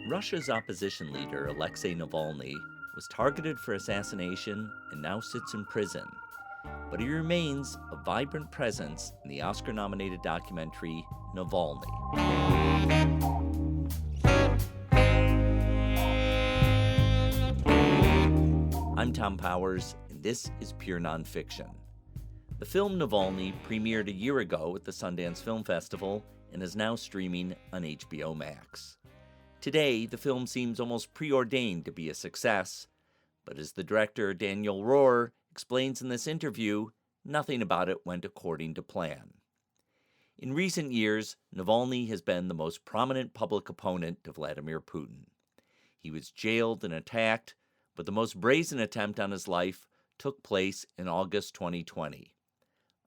Russia's opposition leader, Alexei Navalny, was targeted for assassination and now sits in prison. But he remains a vibrant presence in the Oscar-nominated documentary Navalny. I'm Thom Powers, and this is Pure Nonfiction. The film Navalny premiered a year ago at the Sundance Film Festival and is now streaming on HBO Max. Today, the film seems almost preordained to be a success, but as the director Daniel Roher explains in this interview, nothing about it went according to plan. In recent years, Navalny has been the most prominent public opponent to Vladimir Putin. He was jailed and attacked, but the most brazen attempt on his life took place in August 2020.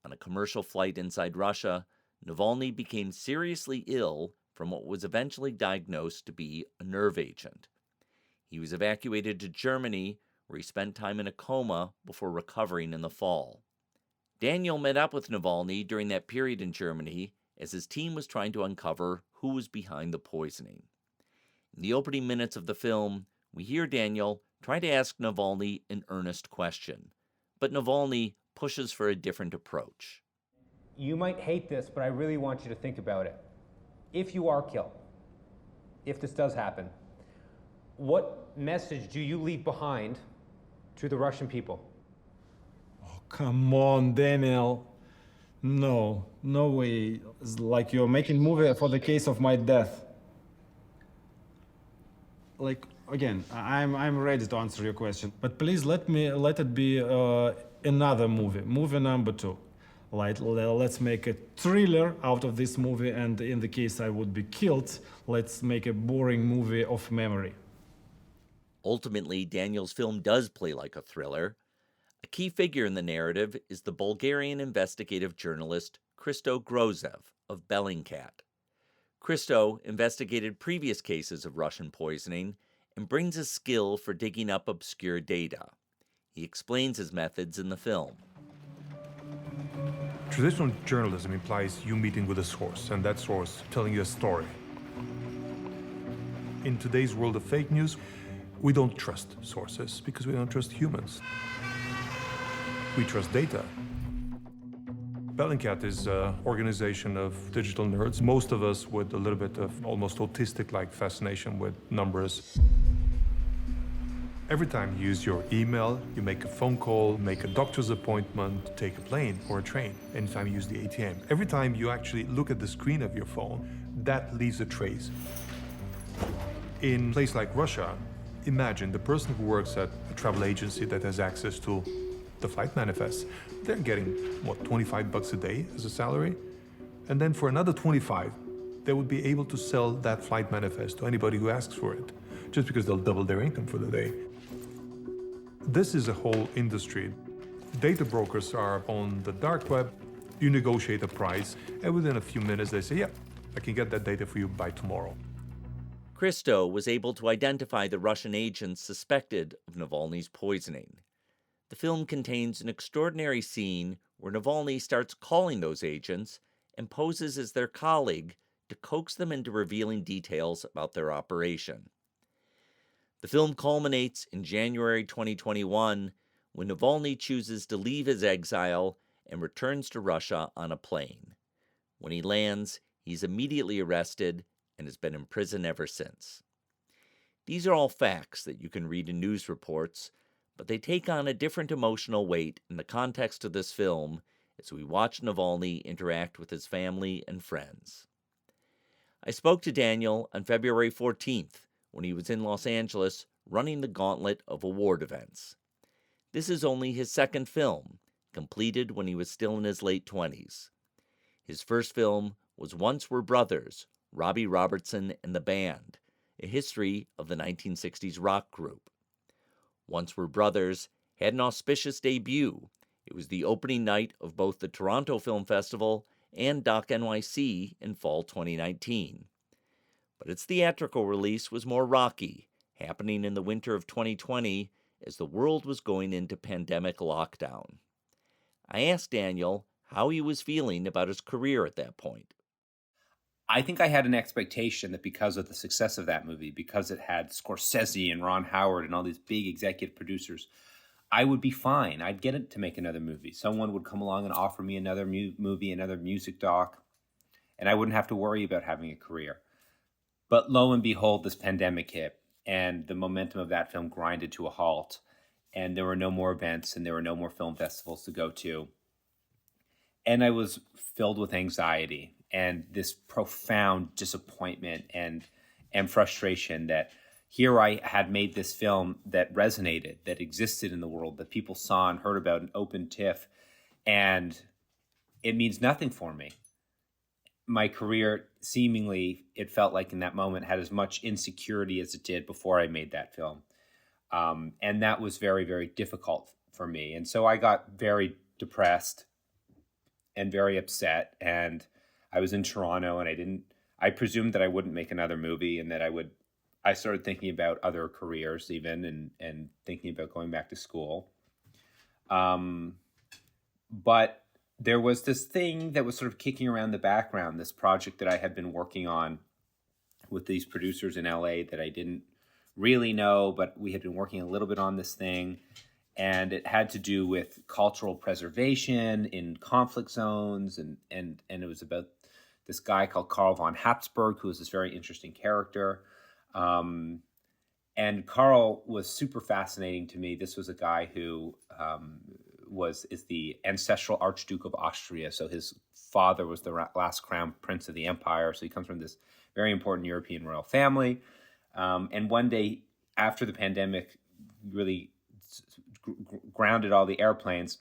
On a commercial flight inside Russia, Navalny became seriously ill from what was eventually diagnosed to be a nerve agent. He was evacuated to Germany, where he spent time in a coma before recovering in the fall. Daniel met up with Navalny during that period in Germany as his team was trying to uncover who was behind the poisoning. In the opening minutes of the film, we hear Daniel try to ask Navalny an earnest question, but Navalny pushes for a different approach. You might hate this, but I really want you to think about it. If you are killed, if this does happen, what message do you leave behind to the Russian people? Oh, come on, Daniel. No way. It's like you're making a movie for the case of my death. Again, I'm ready to answer your question, but please let it be another movie number 2. Let's make a thriller out of this movie, and in the case I would be killed, let's make a boring movie of memory. Ultimately, Daniel's film does play like a thriller. A key figure in the narrative is the Bulgarian investigative journalist Hristo Grozev of Bellingcat. Hristo investigated previous cases of Russian poisoning and brings a skill for digging up obscure data. He explains his methods in the film. Traditional journalism implies you meeting with a source, and that source telling you a story. In today's world of fake news, we don't trust sources because we don't trust humans. We trust data. Bellingcat is an organization of digital nerds, most of us with a little bit of almost autistic-like fascination with numbers. Every time you use your email, you make a phone call, make a doctor's appointment, take a plane or a train, anytime you use the ATM. Every time you actually look at the screen of your phone, that leaves a trace. In a place like Russia, imagine the person who works at a travel agency that has access to the flight manifests. They're getting, $25 a day as a salary? And then for another 25, they would be able to sell that flight manifest to anybody who asks for it, just because they'll double their income for the day. This is a whole industry. Data brokers are on the dark web. You negotiate a price, and within a few minutes they say, yeah, I can get that data for you by tomorrow. Hristo was able to identify the Russian agents suspected of Navalny's poisoning. The film contains an extraordinary scene where Navalny starts calling those agents and poses as their colleague to coax them into revealing details about their operation. The film culminates in January 2021 when Navalny chooses to leave his exile and returns to Russia on a plane. When he lands, he's immediately arrested and has been in prison ever since. These are all facts that you can read in news reports, but they take on a different emotional weight in the context of this film as we watch Navalny interact with his family and friends. I spoke to Daniel on February 14th when he was in Los Angeles running the gauntlet of award events. This is only his second film, completed when he was still in his late 20s. His first film was Once Were Brothers, Robbie Robertson and the Band, a history of the 1960s rock group. Once Were Brothers had an auspicious debut. It was the opening night of both the Toronto Film Festival and Doc NYC in fall 2019. But its theatrical release was more rocky, happening in the winter of 2020 as the world was going into pandemic lockdown. I asked Daniel how he was feeling about his career at that point. I think I had an expectation that because of the success of that movie, because it had Scorsese and Ron Howard and all these big executive producers, I would be fine. I'd get it to make another movie. Someone would come along and offer me another movie, another music doc, and I wouldn't have to worry about having a career. But lo and behold, this pandemic hit, and the momentum of that film grinded to a halt, and there were no more events, and there were no more film festivals to go to. And I was filled with anxiety and this profound disappointment and frustration that here I had made this film that resonated, that existed in the world, that people saw and heard about and opened TIFF, and it means nothing for me. My career, seemingly, it felt like in that moment, had as much insecurity as it did before I made that film. And that was very, very difficult for me. And so I got very depressed and very upset. And I was in Toronto, and I presumed that I wouldn't make another movie, and that I started thinking about other careers even, and thinking about going back to school. But there was this thing that was sort of kicking around the background, this project that I had been working on with these producers in LA that I didn't really know, but we had been working a little bit on this thing. And it had to do with cultural preservation in conflict zones. And it was about this guy called Karl von Habsburg, who was this very interesting character. And Karl was super fascinating to me. This was a guy who is the ancestral Archduke of Austria. So his father was the last crown prince of the empire. So he comes from this very important European royal family. And one day after the pandemic really grounded all the airplanes,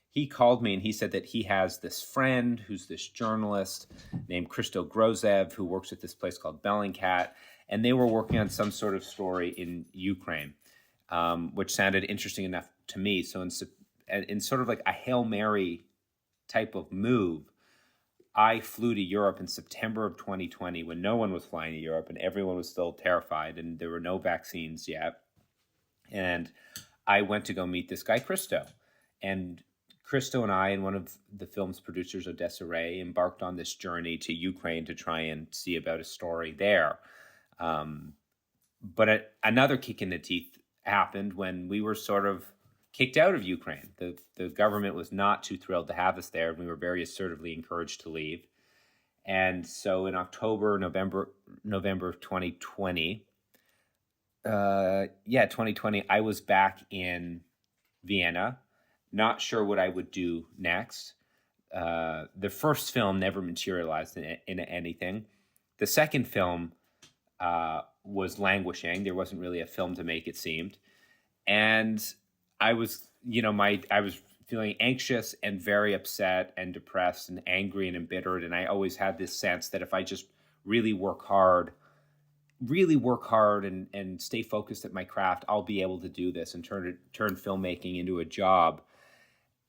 he called me and he said that he has this friend who's this journalist named Christo Grozev who works at this place called Bellingcat, and they were working on some sort of story in Ukraine, which sounded interesting enough to me. So in sort of like a Hail Mary type of move, I flew to Europe in September of 2020 when no one was flying to Europe and everyone was still terrified and there were no vaccines yet. And I went to go meet this guy, Christo. And Christo and I and one of the film's producers, Odessa Ray, embarked on this journey to Ukraine to try and see about a story there. But another kick in the teeth happened when we were sort of kicked out of Ukraine. The government was not too thrilled to have us there, and we were very assertively encouraged to leave. And so in November of 2020, 2020, I was back in Vienna, not sure what I would do next. The first film never materialized in anything. The second film was languishing. There wasn't really a film to make, it seemed. And I was, I was feeling anxious and very upset and depressed and angry and embittered. And I always had this sense that if I just really work hard and stay focused at my craft, I'll be able to do this and turn filmmaking into a job.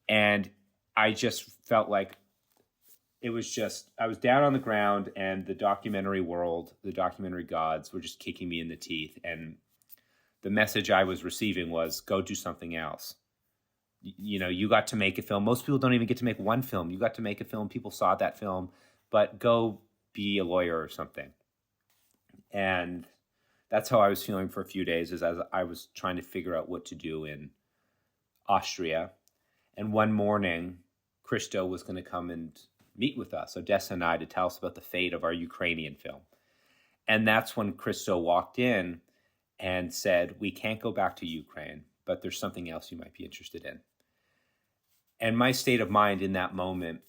And I just felt like I was down on the ground, and the documentary world, the documentary gods were just kicking me in the teeth. And the message I was receiving was, go do something else. You got to make a film. Most people don't even get to make one film. You got to make a film. People saw that film, but go be a lawyer or something. And that's how I was feeling for a few days, as I was trying to figure out what to do in Austria. And one morning, Christo was going to come and meet with us, Odessa and I, to tell us about the fate of our Ukrainian film. And that's when Christo walked in and said, we can't go back to Ukraine, but there's something else you might be interested in. And my state of mind in that moment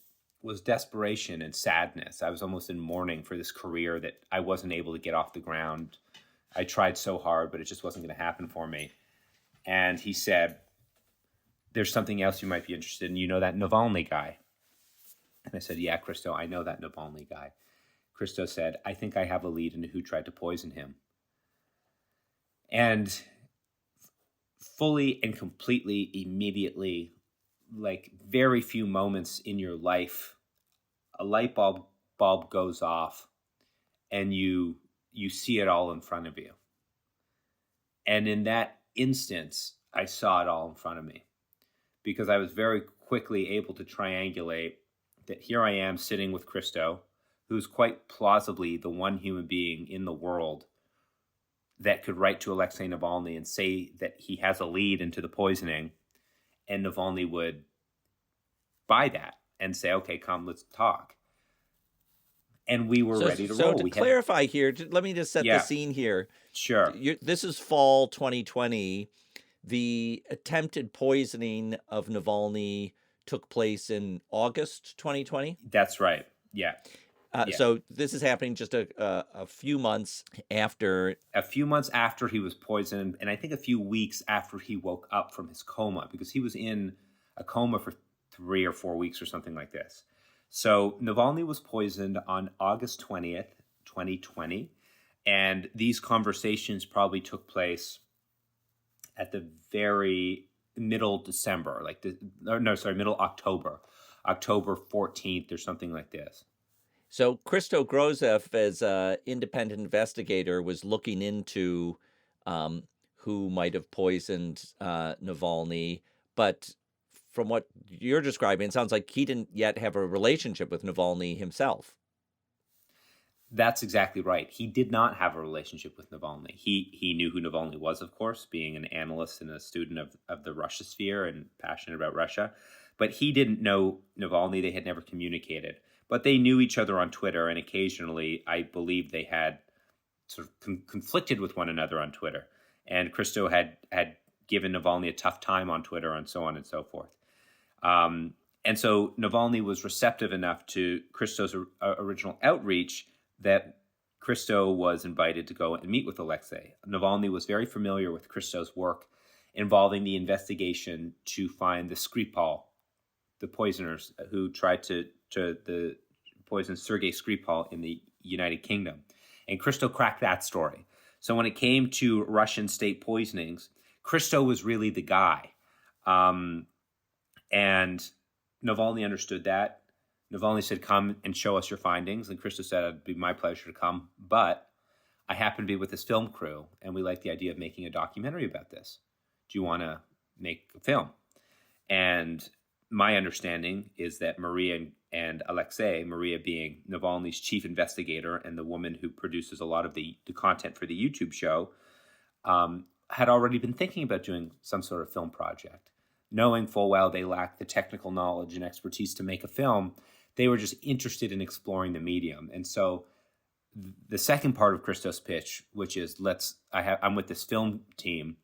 was desperation and sadness. I was almost in mourning for this career that I wasn't able to get off the ground. I tried so hard, but it just wasn't going to happen for me. And he said, there's something else you might be interested in. You know that Navalny guy? And I said, yeah, Christo, I know that Navalny guy. Christo said, I think I have a lead into who tried to poison him. And fully and completely, immediately, like very few moments in your life, a light bulb goes off and you see it all in front of you. And in that instance, I saw it all in front of me, because I was very quickly able to triangulate that here I am sitting with Christo, who's quite plausibly the one human being in the world that could write to Alexei Navalny and say that he has a lead into the poisoning, and Navalny would buy that and say, okay, come, let's talk. And we were ready to roll. So to clarify here, let me just set the scene here. Sure. This is fall 2020. The attempted poisoning of Navalny took place in August 2020? That's right. Yeah. So this is happening just a few months after. A few months after he was poisoned, and I think a few weeks after he woke up from his coma, because he was in a coma for 3 or 4 weeks or something like this. So Navalny was poisoned on August 20th, 2020, and these conversations probably took place at the very middle December, middle October, October 14th or something like this. So Christo Grozev, as an independent investigator, was looking into who might have poisoned Navalny. But from what you're describing, it sounds like he didn't yet have a relationship with Navalny himself. That's exactly right. He did not have a relationship with Navalny. He knew who Navalny was, of course, being an analyst and a student of the Russia sphere and passionate about Russia. But he didn't know Navalny. They had never communicated. But they knew each other on Twitter, and occasionally, I believe they had sort of conflicted with one another on Twitter. And Christo had given Navalny a tough time on Twitter and so on and so forth. And so Navalny was receptive enough to Christo's original outreach that Christo was invited to go and meet with Alexei. Navalny was very familiar with Christo's work involving the investigation to find the Skripal, the poisoners who tried to poison Sergei Skripal in the United Kingdom. And Christo cracked that story. So when it came to Russian state poisonings, Christo was really the guy. And Navalny understood that. Navalny said, come and show us your findings. And Christo said, it'd be my pleasure to come. But I happen to be with this film crew, and we like the idea of making a documentary about this. Do you want to make a film? And my understanding is that Maria and Alexei, Maria being Navalny's chief investigator and the woman who produces a lot of the content for the YouTube show, had already been thinking about doing some sort of film project. Knowing full well they lacked the technical knowledge and expertise to make a film, they were just interested in exploring the medium. And so the second part of Christo's pitch, which is I'm with this film team,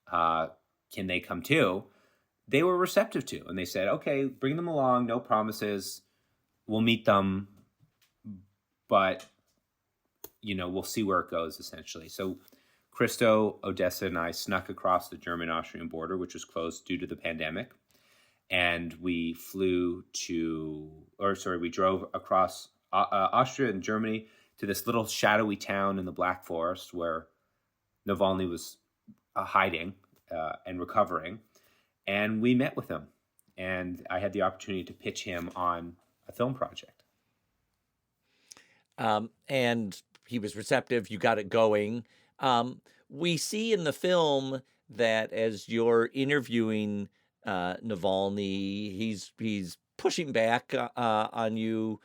can they come too? They were receptive to, and they said, okay, bring them along, no promises, we'll meet them, but, we'll see where it goes, essentially. So Christo, Odessa, and I snuck across the German-Austrian border, which was closed due to the pandemic, and we drove across Austria and Germany to this little shadowy town in the Black Forest where Navalny was hiding and recovering. And we met with him, and I had the opportunity to pitch him on a film project. And he was receptive. You got it going. We see in the film that as you're interviewing Navalny, he's pushing back on you,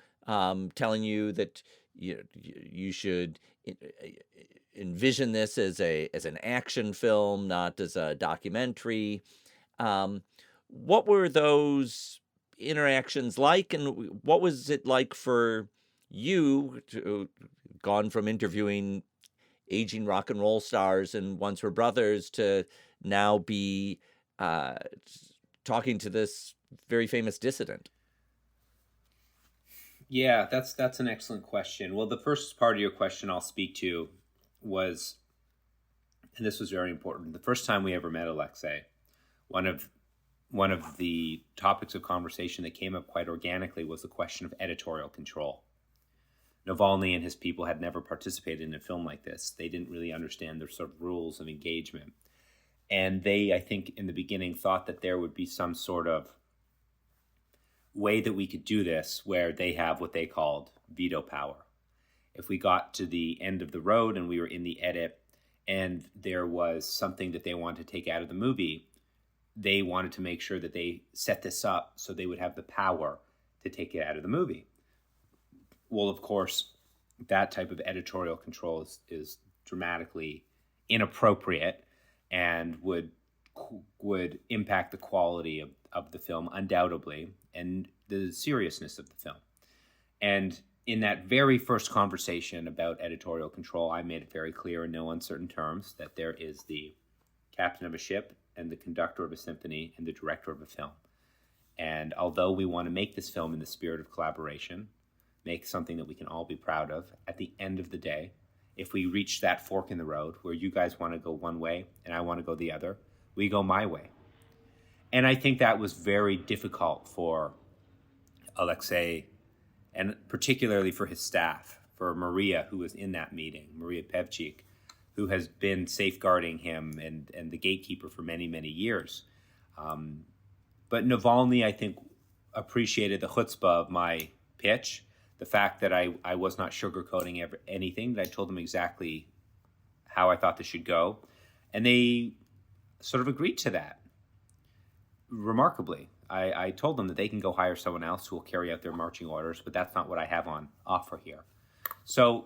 telling you that you should envision this as an action film, not as a documentary. What were those interactions like, and what was it like for you to gone from interviewing aging rock and roll stars and Once Were Brothers to now be talking to this very famous dissident? Yeah, that's an excellent question. Well, the first part of your question I'll speak to was, and this was very important, the first time we ever met Alexei, one of the topics of conversation that came up quite organically was the question of editorial control. Navalny and his people had never participated in a film like this. They didn't really understand the sort of rules of engagement. And they, I think, in the beginning thought that there would be some sort of way that we could do this where they have what they called veto power. If we got to the end of the road and we were in the edit and there was something that they wanted to take out of the movie, they wanted to make sure that they set this up so they would have the power to take it out of the movie. well, of course, that type of editorial control is dramatically inappropriate and would impact the quality of the film undoubtedly, and the seriousness of the film. And in that very first conversation about editorial control, I made it very clear in no uncertain terms that there is the captain of a ship and the conductor of a symphony and the director of a film. And although we want to make this film in the spirit of collaboration, make something that we can all be proud of, at the end of the day, if we reach that fork in the road where you guys want to go one way and I want to go the other, we go my way. And I think that was very difficult for Alexei, and particularly for his staff, for Maria, who was in that meeting, Maria Pevchik, who has been safeguarding him and the gatekeeper for many, many years. But Navalny, I think, appreciated the chutzpah of my pitch, the fact that I was not sugarcoating anything, that I told them exactly how I thought this should go. And they sort of agreed to that. Remarkably, I told them that they can go hire someone else who will carry out their marching orders, but that's not what I have on offer here. So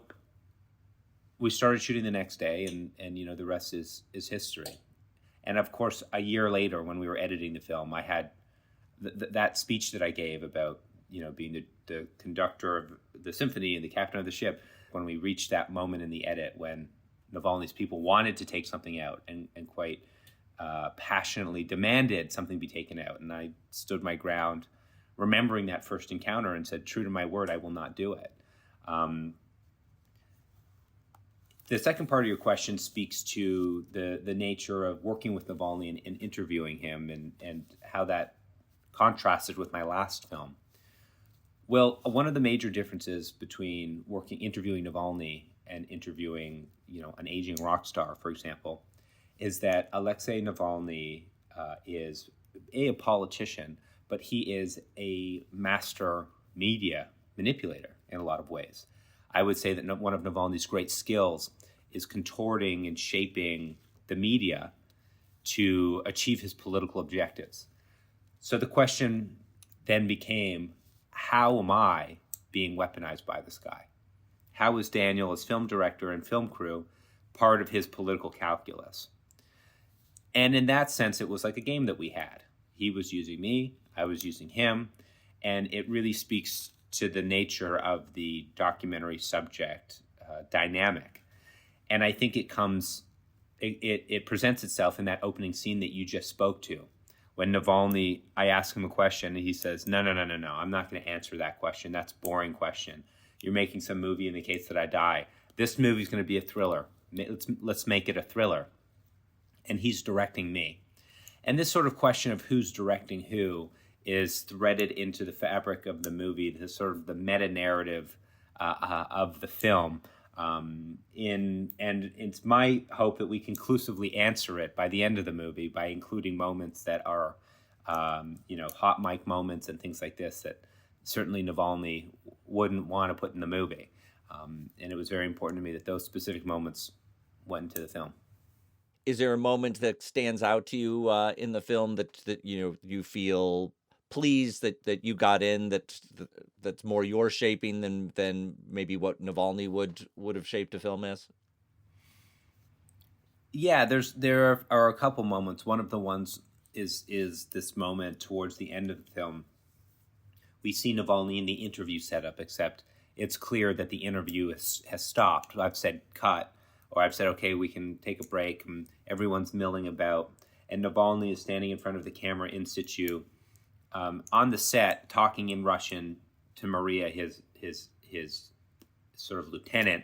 we started shooting the next day, and you know, the rest is history. And of course, a year later, when we were editing the film, I had that speech that I gave about, you know, being the conductor of the symphony and the captain of the ship. When we reached that moment in the edit when Navalny's people wanted to take something out and quite passionately demanded something be taken out, and I stood my ground, remembering that first encounter, and said, true to my word, I will not do it. The second part of your question speaks to the nature of working with Navalny and interviewing him, and how that contrasted with my last film. Well, one of the major differences between interviewing Navalny and interviewing, you know, an aging rock star, for example, is that Alexei Navalny is a politician, but he is a master media manipulator in a lot of ways. I would say that one of Navalny's great skills is contorting and shaping the media to achieve his political objectives. So the question then became, how am I being weaponized by this guy? How is Daniel, as film director and film crew, part of his political calculus? And in that sense, it was like a game that we had. He was using me, I was using him, and it really speaks to the nature of the documentary subject dynamic. And I think it presents itself in that opening scene that you just spoke to. When Navalny, I ask him a question, and he says, no, I'm not going to answer that question. That's a boring question. You're making some movie in the case that I die. This movie's going to be a thriller. Let's make it a thriller. And he's directing me. And this sort of question of who's directing who is threaded into the fabric of the movie, the sort of the meta-narrative of the film. And it's my hope that we conclusively answer it by the end of the movie by including moments that are, hot mic moments and things like this that certainly Navalny wouldn't want to put in the movie. And it was very important to me that those specific moments went into the film. Is there a moment that stands out to you in the film that you feel pleased that you got in, that's more your shaping than maybe what Navalny would have shaped a film as? Yeah, there are a couple moments. One of the ones is this moment towards the end of the film. We see Navalny in the interview setup, except it's clear that the interview has stopped. I've said cut, or I've said, okay, we can take a break, and everyone's milling about. And Navalny is standing in front of the camera in situ, on the set, talking in Russian to Maria, his sort of lieutenant.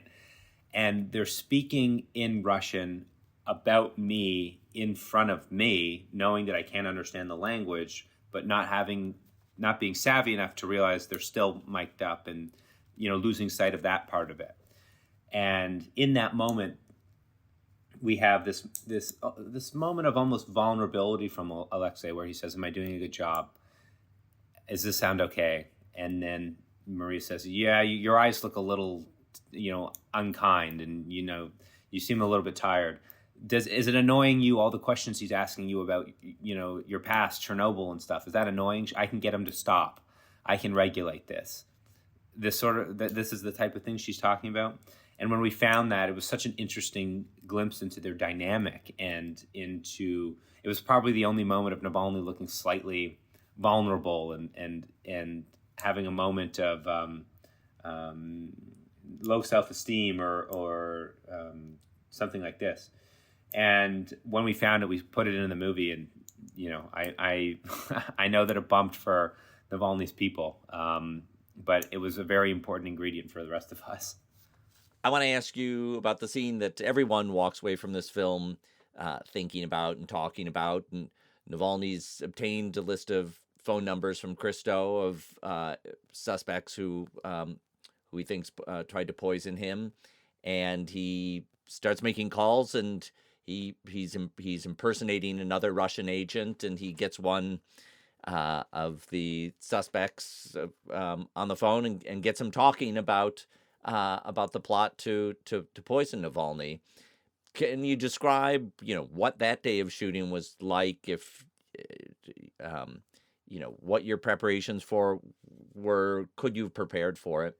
And they're speaking in Russian about me in front of me, knowing that I can't understand the language, but not being savvy enough to realize they're still mic'd up, and losing sight of that part of it. And in that moment, we have this moment of almost vulnerability from Alexei, where he says, "Am I doing a good job? Does this sound okay?" And then Maria says, "Yeah, your eyes look a little, unkind, and you seem a little bit tired. Is it annoying you, all the questions he's asking you about, your past, Chernobyl and stuff? Is that annoying? I can get him to stop. I can regulate this." this is the type of thing she's talking about. And when we found that, it was such an interesting glimpse into their dynamic and into, it was probably the only moment of Navalny looking slightly vulnerable and having a moment of low self-esteem or something like this. And when we found it, we put it in the movie, and I I know that it bumped for Navalny's people, but it was a very important ingredient for the rest of us. I want to ask you about the scene that everyone walks away from this film thinking about and talking about. And Navalny's obtained a list of phone numbers from Christo of suspects who he thinks tried to poison him, and he starts making calls, and he's impersonating another Russian agent, and he gets one of the suspects on the phone and gets him talking about the plot to poison Navalny. Can you describe, what that day of shooting was like? If what your preparations for were? Could you have prepared for it?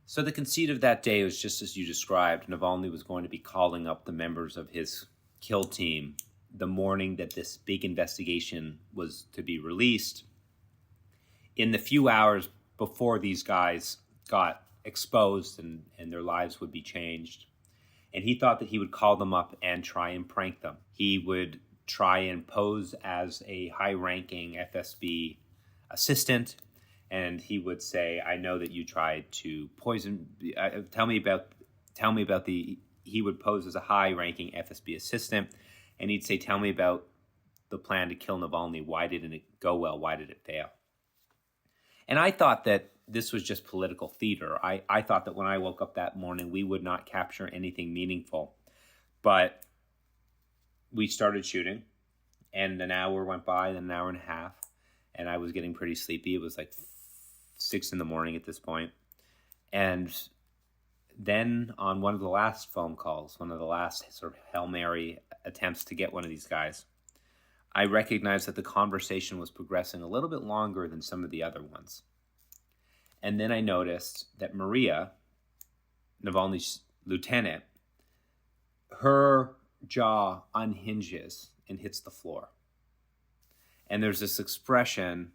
So the conceit of that day was just as you described. Navalny was going to be calling up the members of his kill team the morning that this big investigation was to be released. In the few hours before these guys got exposed and their lives would be changed. And he thought that he would call them up and try and prank them. He would try and pose as a high-ranking FSB assistant, and he would say, "I know that you tried to poison. Tell me about the." He would pose as a high-ranking FSB assistant, and he'd say, "Tell me about the plan to kill Navalny. Why didn't it go well? Why did it fail?" And I thought that this was just political theater. I thought that when I woke up that morning, we would not capture anything meaningful. But we started shooting, and an hour went by, then an hour and a half, and I was getting pretty sleepy. It was like 6 a.m. at this point. And then on one of the last phone calls, one of the last sort of Hail Mary attempts to get one of these guys, I recognized that the conversation was progressing a little bit longer than some of the other ones. And then I noticed that Maria, Navalny's lieutenant, her jaw unhinges and hits the floor. And there's this expression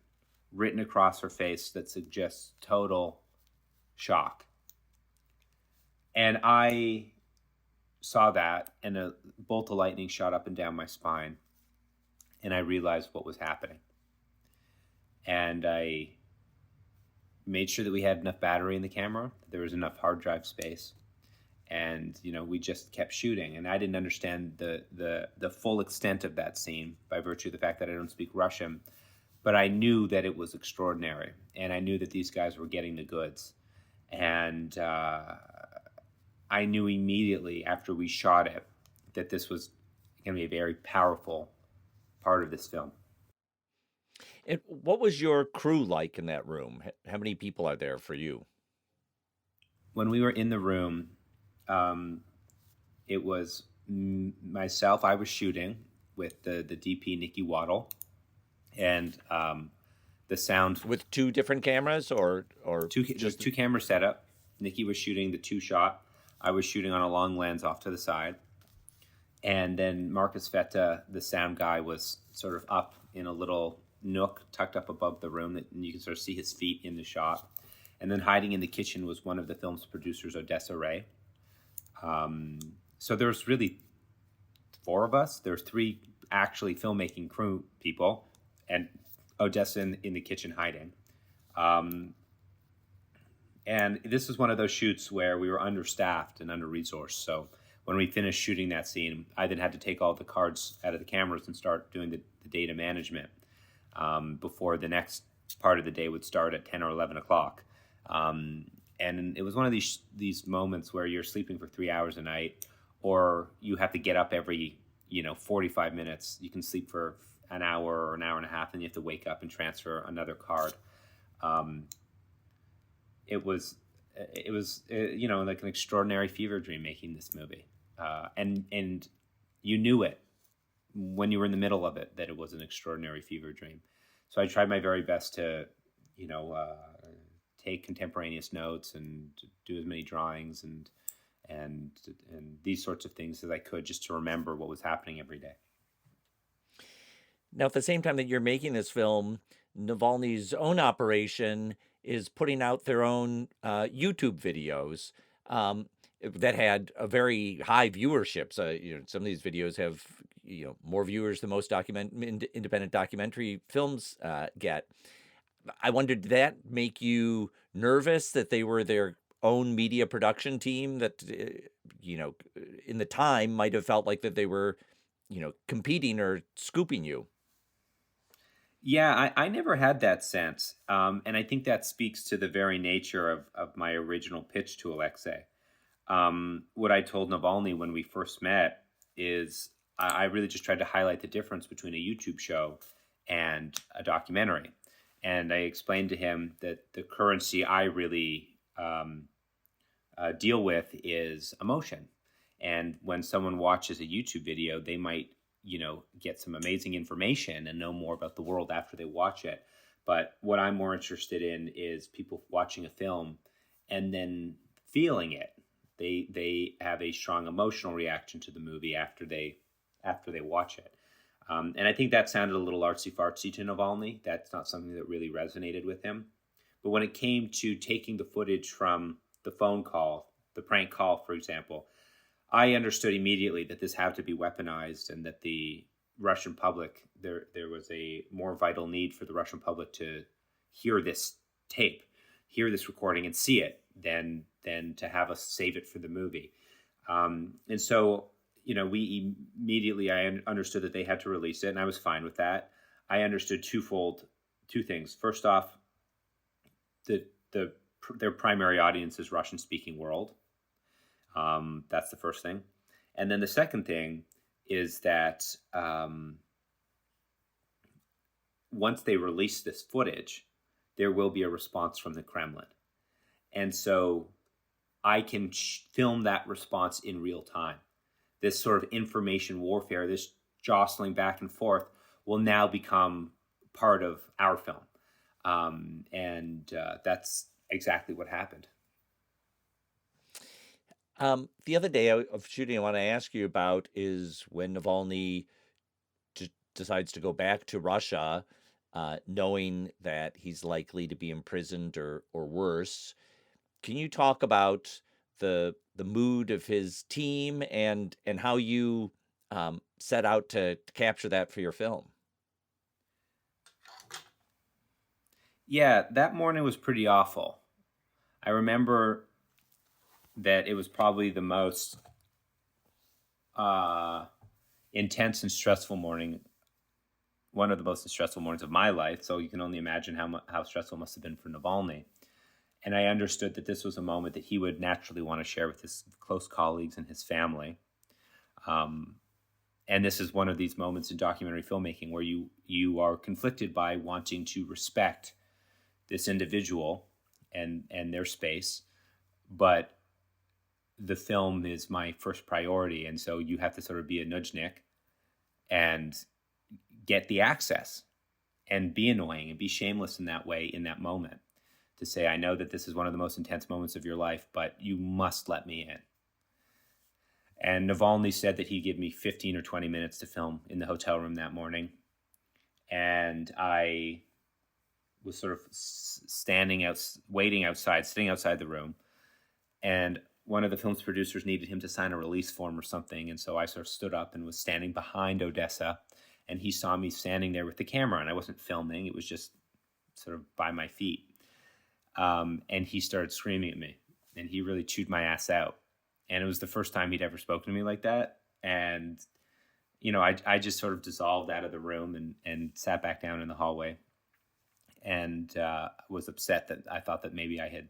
written across her face that suggests total shock. And I saw that, and a bolt of lightning shot up and down my spine, and I realized what was happening. And I made sure that we had enough battery in the camera, that there was enough hard drive space, and we just kept shooting. And I didn't understand the full extent of that scene by virtue of the fact that I don't speak Russian, but I knew that it was extraordinary, and I knew that these guys were getting the goods. And I knew immediately after we shot it that this was going to be a very powerful part of this film. And what was your crew like in that room? How many people are there for you? When we were in the room, it was myself. I was shooting with the DP, Nikki Waddle, and the sound... With two different cameras or just two camera setup. Nikki was shooting the two shot. I was shooting on a long lens off to the side. And then Marcus Vetta, the sound guy, was sort of up in a little nook tucked up above the room, and you can sort of see his feet in the shot. And then hiding in the kitchen was one of the film's producers, Odessa Ray. So there's really 4 of us. There's 3 actually filmmaking crew people, and Odessa in the kitchen hiding. And this was one of those shoots where we were understaffed and under-resourced. So when we finished shooting that scene, I then had to take all the cards out of the cameras and start doing the data management before the next part of the day would start at 10 or 11 o'clock. And it was one of these moments where you're sleeping for 3 hours a night, or you have to get up every 45 minutes. You can sleep for an hour or an hour and a half, and you have to wake up and transfer another card. It was like an extraordinary fever dream making this movie, and you knew it when you were in the middle of it that it was an extraordinary fever dream. So I tried my very best to take contemporaneous notes and do as many drawings and these sorts of things as I could, just to remember what was happening every day. Now, at the same time that you're making this film, Navalny's own operation is putting out their own YouTube videos that had a very high viewership. So, some of these videos have more viewers than most independent documentary films get. I wondered, did that make you nervous that they were their own media production team that in the time might have felt like that they were competing or scooping you? Yeah, I never had that sense. And I think that speaks to the very nature of my original pitch to Alexei. What I told Navalny when we first met is I really just tried to highlight the difference between a YouTube show and a documentary. And I explained to him that the currency I really deal with is emotion. And when someone watches a YouTube video, they might get some amazing information and know more about the world after they watch it. But what I'm more interested in is people watching a film and then feeling it. They have a strong emotional reaction to the movie after they watch it. And I think that sounded a little artsy-fartsy to Navalny. That's not something that really resonated with him. But when it came to taking the footage from the phone call, the prank call, for example, I understood immediately that this had to be weaponized and that the Russian public, there was a more vital need for the Russian public to hear this tape, hear this recording and see it than to have us save it for the movie. And so, we immediately, I understood that they had to release it, and I was fine with that. I understood two things. First off, their primary audience is Russian-speaking world. That's the first thing. And then the second thing is that once they release this footage, there will be a response from the Kremlin. And so I can film that response in real time. This sort of information warfare, this jostling back and forth, will now become part of our film. And that's exactly what happened. The other day of shooting I want to ask you about is when Navalny decides to go back to Russia, knowing that he's likely to be imprisoned or worse. Can you talk about the mood of his team and how you set out to capture that for your film? Yeah, that morning was pretty awful. I remember that it was probably the most intense and stressful morning, one of the most stressful mornings of my life. So you can only imagine how stressful it must have been for Navalny. And I understood that this was a moment that he would naturally want to share with his close colleagues and his family. And this is one of these moments in documentary filmmaking where you are conflicted by wanting to respect this individual and their space, but the film is my first priority. And so you have to sort of be a nudgenik and get the access and be annoying and be shameless in that way, in that moment, to say, I know that this is one of the most intense moments of your life, but you must let me in. And Navalny said that he'd give me 15 or 20 minutes to film in the hotel room that morning. And I was sort of sitting outside the room. And one of the film's producers needed him to sign a release form or something. And so I sort of stood up and was standing behind Odessa. And he saw me standing there with the camera. And I wasn't filming. It was just sort of by my feet. And he started screaming at me. And he really chewed my ass out. And it was the first time he'd ever spoken to me like that. And, I just sort of dissolved out of the room and sat back down in the hallway. And was upset that I thought that maybe I had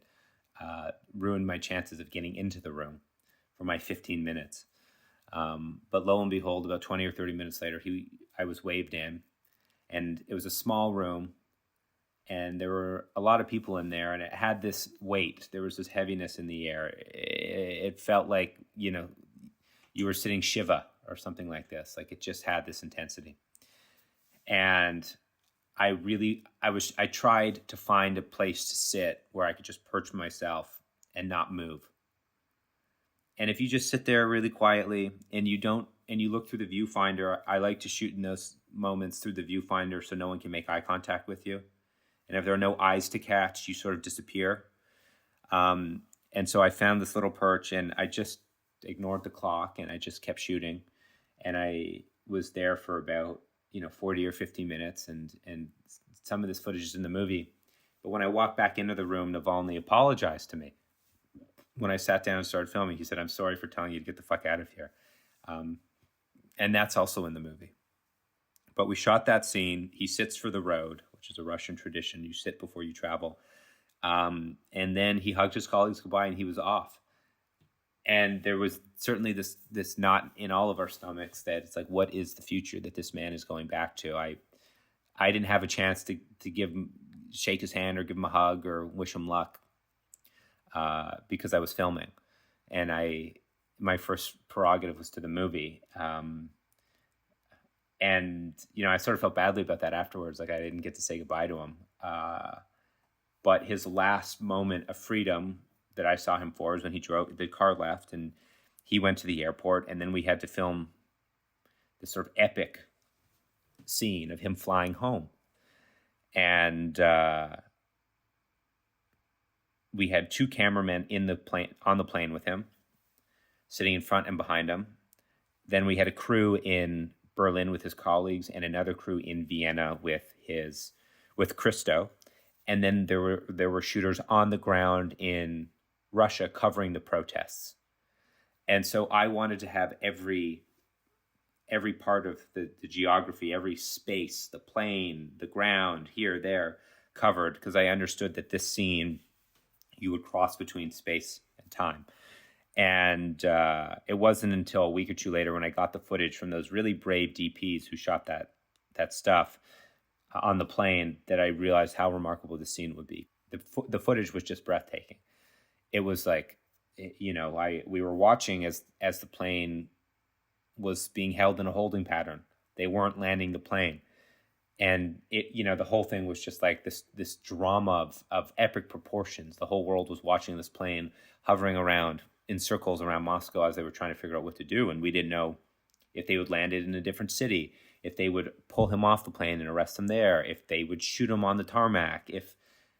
ruined my chances of getting into the room for my 15 minutes. But lo and behold, about 20 or 30 minutes later, I was waved in. And it was a small room. And there were a lot of people in there, and it had this weight. There was this heaviness in the air. It felt like, you were sitting Shiva or something like this. Like it just had this intensity. And I tried to find a place to sit where I could just perch myself and not move. And if you just sit there really quietly and you look through the viewfinder, I like to shoot in those moments through the viewfinder so no one can make eye contact with you. And if there are no eyes to catch, you sort of disappear. And so I found this little perch and I just ignored the clock and I just kept shooting. And I was there for about, 40 or 50 minutes. And some of this footage is in the movie. But when I walked back into the room, Navalny apologized to me. When I sat down and started filming, he said, "I'm sorry for telling you to get the fuck out of here." And that's also in the movie. But we shot that scene. He sits for the road, which is a Russian tradition. You sit before you travel. And then he hugged his colleagues goodbye and he was off. And there was certainly this knot in all of our stomachs that it's like, what is the future that this man is going back to? I didn't have a chance to shake his hand or give him a hug or wish him luck because I was filming. And my first prerogative was to the movie. And, I sort of felt badly about that afterwards. Like I didn't get to say goodbye to him. But his last moment of freedom that I saw him for was when the car left and he went to the airport. And then we had to film this sort of epic scene of him flying home. And we had 2 cameramen on the plane with him, sitting in front and behind him. Then we had a crew in Berlin with his colleagues and another crew in Vienna with Christo. And then there were shooters on the ground in Russia covering the protests. And so I wanted to have every part of the geography, every space, the plane, the ground, here, there, covered, because I understood that this scene, you would cross between space and time. And it wasn't until a week or two later when I got the footage from those really brave DPs who shot that stuff on the plane that I realized how remarkable the scene would be. The footage was just breathtaking. It was like, we were watching as the plane was being held in a holding pattern. They weren't landing the plane. And the whole thing was just like this drama of epic proportions. The whole world was watching this plane hovering around in circles around Moscow as they were trying to figure out what to do. And we didn't know if they would land it in a different city, if they would pull him off the plane and arrest him there, if they would shoot him on the tarmac,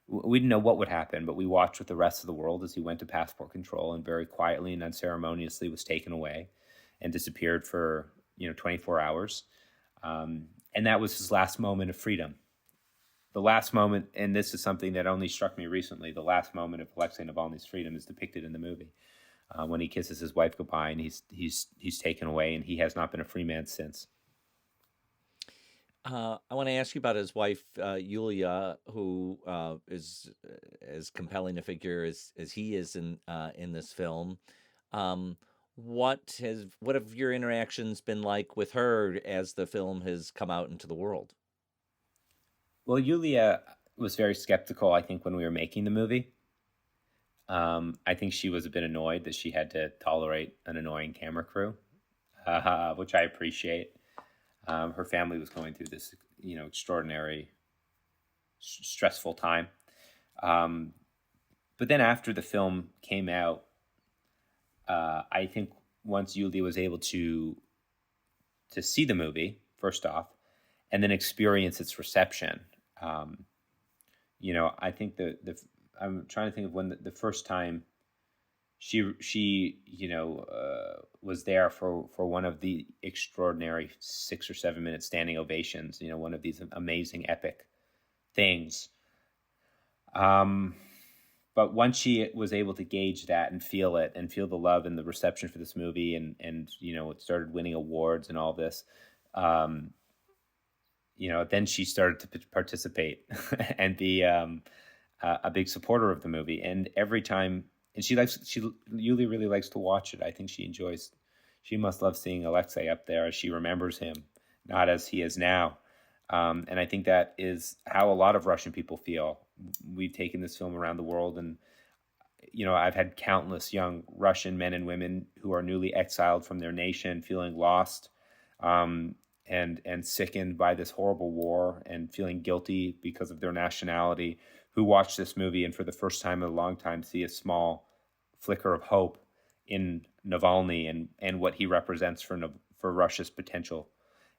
we didn't know what would happen, but we watched with the rest of the world as he went to passport control and very quietly and unceremoniously was taken away and disappeared for 24 hours. And that was his last moment of freedom. The last moment, and this is something that only struck me recently, the last moment of Alexei Navalny's freedom is depicted in the movie when he kisses his wife goodbye and he's taken away, and he has not been a free man since. I want to ask you about his wife, Yulia, who is as compelling a figure as he is in this film. What have your interactions been like with her as the film has come out into the world? Well, Yulia was very skeptical, I think, when we were making the movie. I think she was a bit annoyed that she had to tolerate an annoying camera crew, which I appreciate. Her family was going through this, extraordinary, stressful time. But then after the film came out, I think once Yulia was able to see the movie, first off, and then experience its reception, I think I'm trying to think of when the first time she was there for one of the extraordinary 6 or 7 minute standing ovations, one of these amazing epic things. But once she was able to gauge that and feel it and feel the love and the reception for this movie and it started winning awards and all this, then she started to participate and be a big supporter of the movie. And every time, and Yulia really likes to watch it. I think she must love seeing Alexei up there as she remembers him, not as he is now. And I think that is how a lot of Russian people feel. We've taken this film around the world, and I've had countless young Russian men and women who are newly exiled from their nation, feeling lost, and and sickened by this horrible war and feeling guilty because of their nationality, who watch this movie and for the first time in a long time see a small flicker of hope in Navalny and what he represents for Russia's potential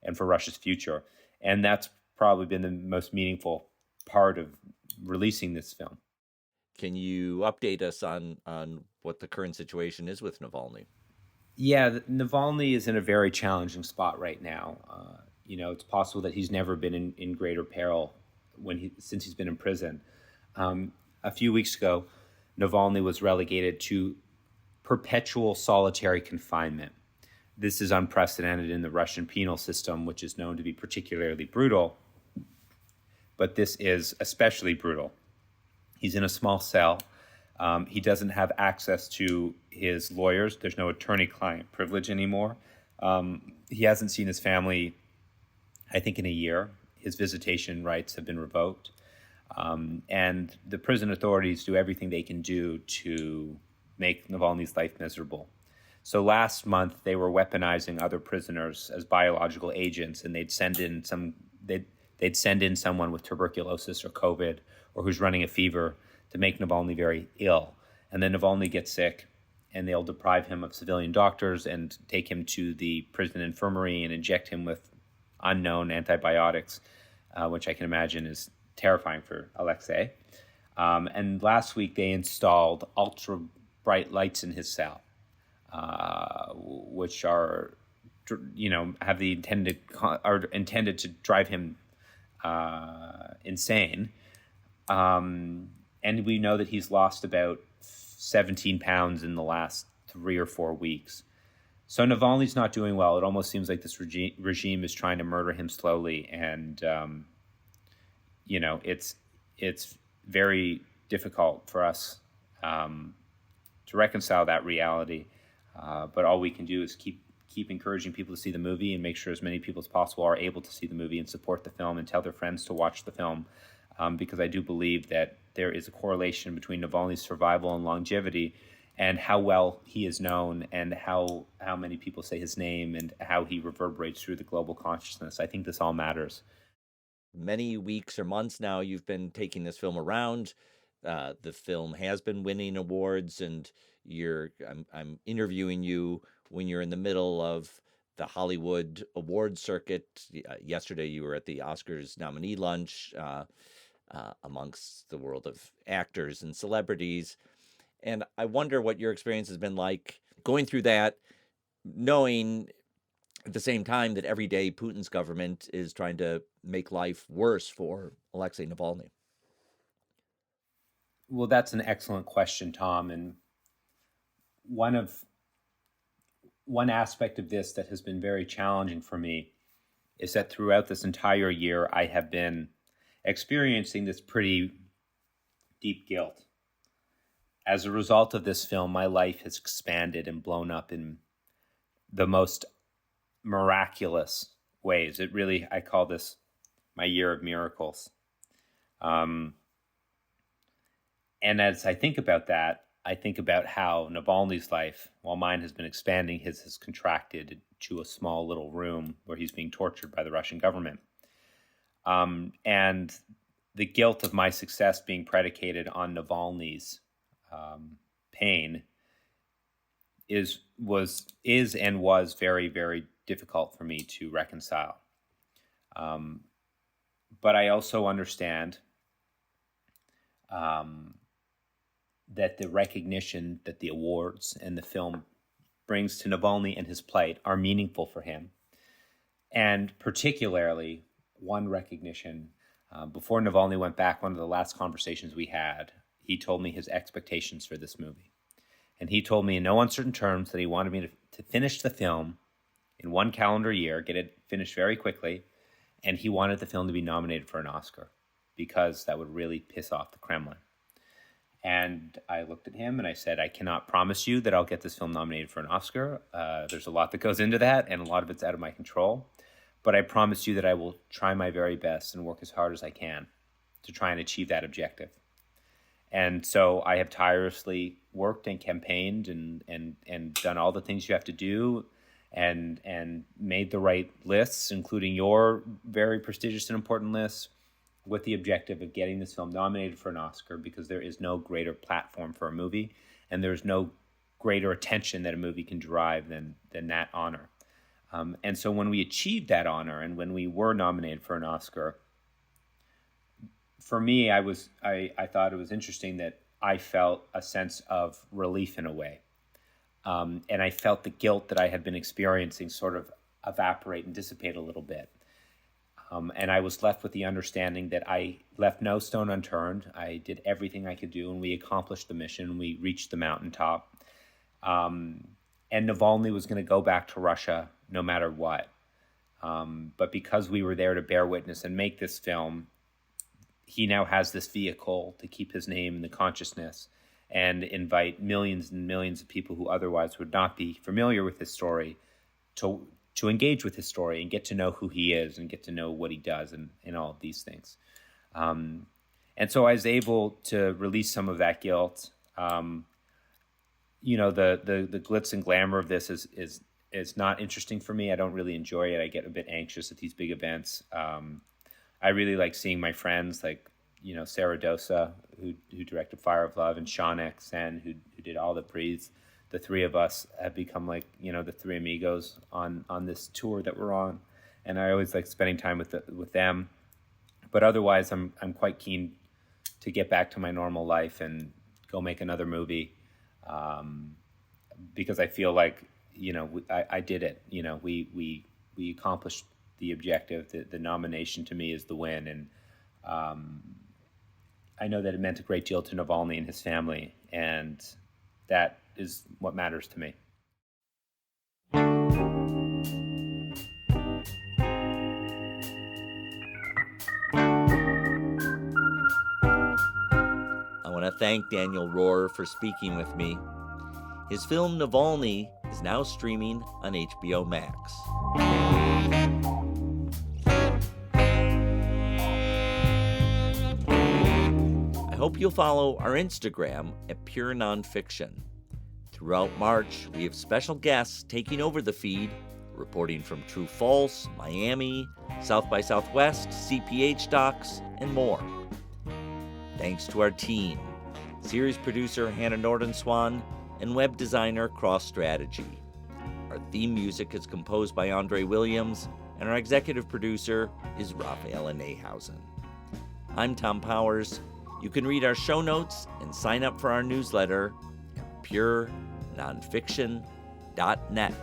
and for Russia's future. And that's probably been the most meaningful part of releasing this film. Can you update us on what the current situation is with Navalny? Yeah, Navalny is in a very challenging spot right now. It's possible that he's never been in greater peril since he's been in prison. A few weeks ago, Navalny was relegated to perpetual solitary confinement. This is unprecedented in the Russian penal system, which is known to be particularly brutal. But this is especially brutal. He's in a small cell. He doesn't have access to his lawyers. There's no attorney-client privilege anymore. He hasn't seen his family, I think, in a year. His visitation rights have been revoked. And the prison authorities do everything they can do to make Navalny's life miserable. So last month, they were weaponizing other prisoners as biological agents, and they'd send in someone with tuberculosis or COVID or who's running a fever to make Navalny very ill. And then Navalny gets sick, and they'll deprive him of civilian doctors and take him to the prison infirmary and inject him with unknown antibiotics, which I can imagine is terrifying for Alexei. And last week, they installed ultra-bright lights in his cell, which are intended to drive him insane. And we know that he's lost about 17 pounds in the last 3 or 4 weeks. So Navalny's not doing well. It almost seems like this regime is trying to murder him slowly. And, it's very difficult for us to reconcile that reality. But all we can do is keep encouraging people to see the movie and make sure as many people as possible are able to see the movie and support the film and tell their friends to watch the film. Because I do believe that there is a correlation between Navalny's survival and longevity and how well he is known and how many people say his name and how he reverberates through the global consciousness. I think this all matters. Many weeks or months now, you've been taking this film around. The film has been winning awards, and I'm interviewing you when you're in the middle of the Hollywood award circuit. Yesterday, you were at the Oscars nominee lunch amongst the world of actors and celebrities. And I wonder what your experience has been like going through that, knowing at the same time that every day Putin's government is trying to make life worse for Alexei Navalny. Well, that's an excellent question, Tom. And one aspect of this that has been very challenging for me is that throughout this entire year, I have been experiencing this pretty deep guilt. As a result of this film, my life has expanded and blown up in the most miraculous ways. I call this my year of miracles. And as I think about that, I think about how Navalny's life, while mine has been expanding, his has contracted to a small little room where he's being tortured by the Russian government. And the guilt of my success being predicated on Navalny's pain is and was very, very difficult for me to reconcile. But I also understand that the recognition that the awards and the film brings to Navalny and his plight are meaningful for him. And particularly one recognition, before Navalny went back, one of the last conversations we had, he told me his expectations for this movie. And he told me in no uncertain terms that he wanted me to finish the film in 1 calendar year, get it finished very quickly, and he wanted the film to be nominated for an Oscar because that would really piss off the Kremlin. And I looked at him and I said, I cannot promise you that I'll get this film nominated for an Oscar. There's a lot that goes into that, and a lot of it's out of my control. But I promise you that I will try my very best and work as hard as I can to try and achieve that objective. And so I have tirelessly worked and campaigned and done all the things you have to do. and made the right lists, including your very prestigious and important lists, with the objective of getting this film nominated for an Oscar, because there is no greater platform for a movie, and there's no greater attention that a movie can derive than that honor. And so when we achieved that honor, and when we were nominated for an Oscar, for me, I thought it was interesting that I felt a sense of relief in a way. And I felt the guilt that I had been experiencing sort of evaporate and dissipate a little bit. And I was left with the understanding that I left no stone unturned. I did everything I could do, and we accomplished the mission. We reached the mountaintop. And Navalny was going to go back to Russia no matter what. But because we were there to bear witness and make this film, he now has this vehicle to keep his name in the consciousness and invite millions and millions of people who otherwise would not be familiar with his story to engage with his story and get to know who he is and get to know what he does and all of these things. And so I was able to release some of that guilt. The glitz and glamour of this is not interesting for me. I don't really enjoy it. I get a bit anxious at these big events. I really like seeing my friends like, Sarah Dosa, who directed Fire of Love, and Sean Sen, who did All That Breathes. The three of us have become like, the three amigos on this tour that we're on. And I always like spending time with them. But otherwise, I'm quite keen to get back to my normal life and go make another movie. Because I feel like, I did it. We accomplished the objective. The nomination to me is the win. And I know that it meant a great deal to Navalny and his family. And that is what matters to me. I want to thank Daniel Roher for speaking with me. His film Navalny is now streaming on HBO Max. I hope you'll follow our Instagram at Pure Nonfiction. Throughout March, we have special guests taking over the feed, reporting from True False, Miami, South by Southwest, CPH Docs, and more. Thanks to our team, series producer Hannah Nordenswan and web designer Cross Strategy. Our theme music is composed by Andre Williams, and our executive producer is Raphael Nehausen. I'm Thom Powers. You can read our show notes and sign up for our newsletter at purenonfiction.net.